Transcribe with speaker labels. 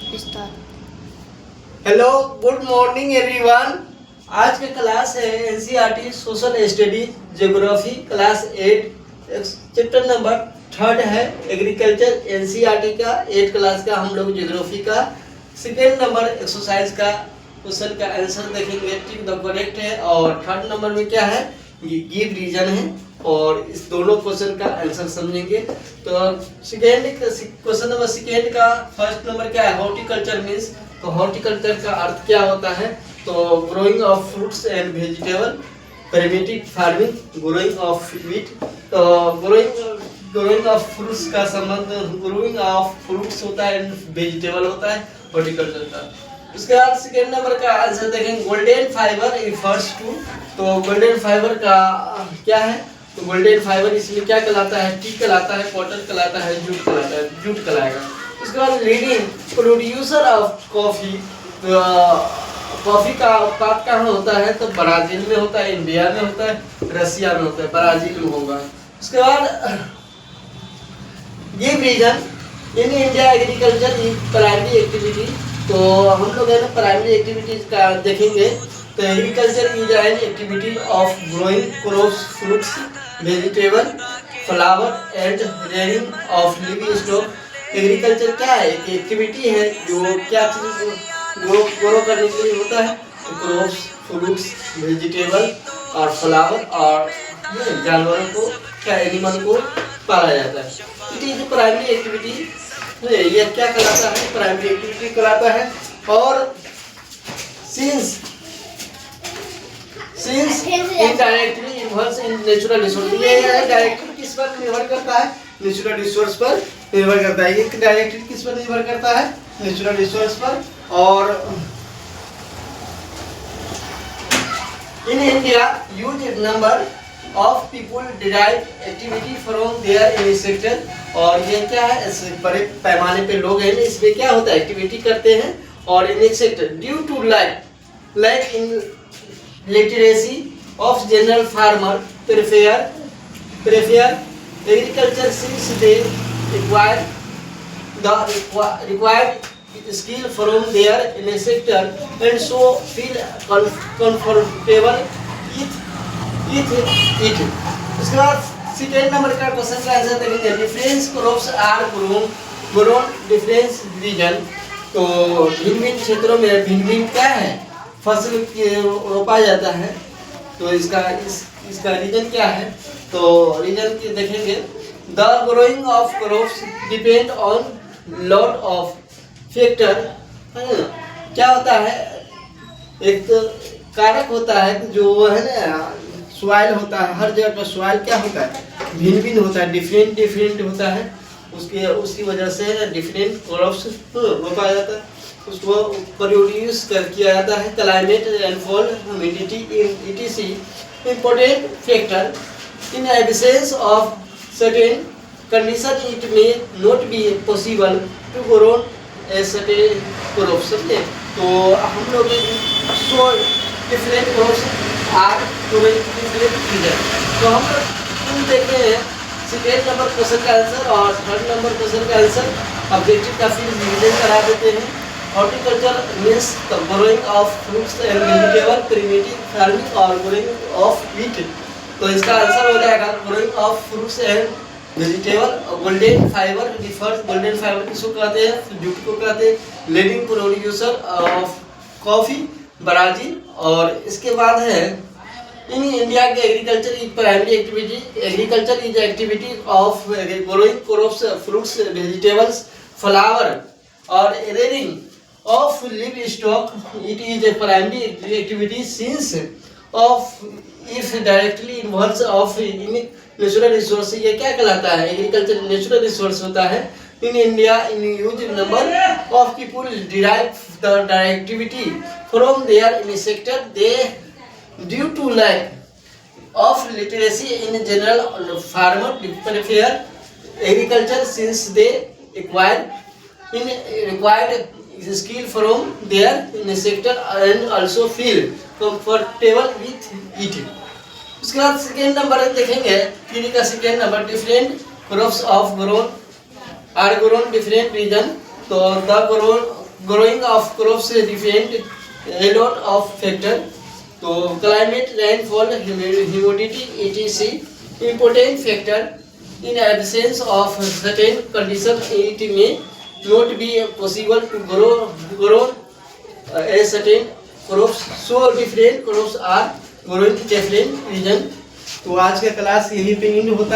Speaker 1: Hello, good morning everyone. आज का class है NCERT social study geography class 8 chapter number 3 है एग्रीकल्चर। एनसीईआरटी का 8 क्लास का हम लोग ज्योग्राफी का सेकेंड नंबर एक्सरसाइज का क्वेश्चन का आंसर देखेंगे। टिक द करेक्ट है। और थर्ड नंबर में क्या है, गिव रीजन है और इस दोनों क्वेश्चन का आंसर समझेंगे। तो सेकेंड क्वेश्चन नंबर सेकेंड का फर्स्ट नंबर क्या है, हॉर्टिकल्चर मीन्स। तो हॉर्टिकल्चर का अर्थ क्या होता है, तो growing of fruits and vegetable, primitive farming, growing of wheat. तो ग्रोइंग ऑफ फ्रूट्स का संबंध ग्रोइंग ऑफ फ्रूट्स होता है एंड वेजिटेबल होता है हॉर्टिकल्चर का। उसके बाद सेकेंड नंबर का आंसर देखेंगे, गोल्डन फाइबर रिफर्स टू। तो गोल्डन फाइबर का क्या है, तो गोल्डन फाइबर इसमें क्या कहलाता है, टी कहलाता है, कॉटन कहलाता है, जूट कहलाता है, जूट कहलाएगा। उसके बाद leading producer of coffee. Coffee का उत्पाद कहाँ होता है, तो ब्राजील में होता है, इंडिया में होता है, रसिया में होता है, ब्राजील में होगा। उसके बाद give reason in India agriculture is primary activity. तो हम लोग है ना प्राइमरी एक्टिविटीज का देखेंगे। तो agriculture is an activity of growing crops, fruits, vegetable, flower and rearing of living stock. Agriculture क्या है, एक एक्टिविटी है जो क्या चीज ग्रो करने के लिए होता है, क्रॉप्स, फ्रूट्स, वेजिटेबल और फ्लावर और जानवरों को क्या एनिमल को पाला जाता है। It is primary activity. ये क्या कहलाता है, प्राइमरी एक्टिविटी कहलाता है। और सिंस इनडायरेक्टली इन्वॉल्व्स इन नेचुरल रिसोर्स। ये डायरेक्टली किस पर निर्भर करता है, नेचुरल रिसोर्स पर निर्भर करता है। ये डायरेक्टली किस पर निर्भर करता है, नेचुरल रिसोर्स पर। और in India huge number of people derive activity from there in sector. और ये क्या है, बड़े पैमाने पे लोग हैं इसमें क्या होता है, एक्टिविटी करते हैं और in sector due to lack in literacy of general farmer prefer agriculture since they require the required skill from there in a sector and so feel comfortable it. उसके बाद सेकेंड नंबर का question का answer देखेंगे, difference crops are grown difference region. तो भिन्न भिन्न क्षेत्रों में भिन्न भिन्न क्या है, फसल रोपा जाता है। तो इसका रीजन क्या है, तो रीजन देखेंगे, the growing of crops depend on lot of factor. क्या होता है, एक तो कारक होता है जो है ना सॉइल होता है, हर जगह का सॉइल क्या होता है, भिन्न भिन्न होता है, डिफरेंट होता है। उसकी वजह से डिफरेंट क्रॉप्स रोपा जाता है, उसको प्रोड्यूस किया जाता है। Climate rainfall humidity etc important factor. In absence of certain condition it may not be possible to grow a certain crops. तो हम लोग different crops are different region. तो हम लोग देखते हैं सेकेंड नंबर क्वेश्चन का आंसर और थर्ड नंबर क्वेश्चन का आंसर ऑब्जेक्टिव का फिर रिवीजन करा देते हैं। Horticulture means the growing of fruits and vegetable, primitive farming और ग्रोइंग ऑफ व्हीट। तो इसका आंसर हो जाएगा growing of fruits and vegetable. Golden fibre refers, golden fibre किसको कहते हैं, जूट को कहते हैं। Leading producer of coffee Brazil. और इसके बाद है इन इंडिया के agriculture is primary activity. Agriculture is activity of growing crops, fruits, vegetables, flower और rearing of livestock. It is a primary activity since of if directly involves of in natural resource. ये क्या कहलाता है, agriculture natural resource होता है। In India in huge number of people derive the activity from there in sector they due to lack of literacy in general farmer prefer agriculture since they required skill from there in a sector and also feel comfortable with it। उसके बाद second number देखेंगे, फिर का second number different crops of grown are grown different region. तो the grown growing of crops depend a lot of factor. तो climate, rainfall, humidity, etc. important factor. In absence of certain condition, it may not be possible to grow a certain crops. So different crops are growing in different region. तो आज का class यहीं पे and होता है।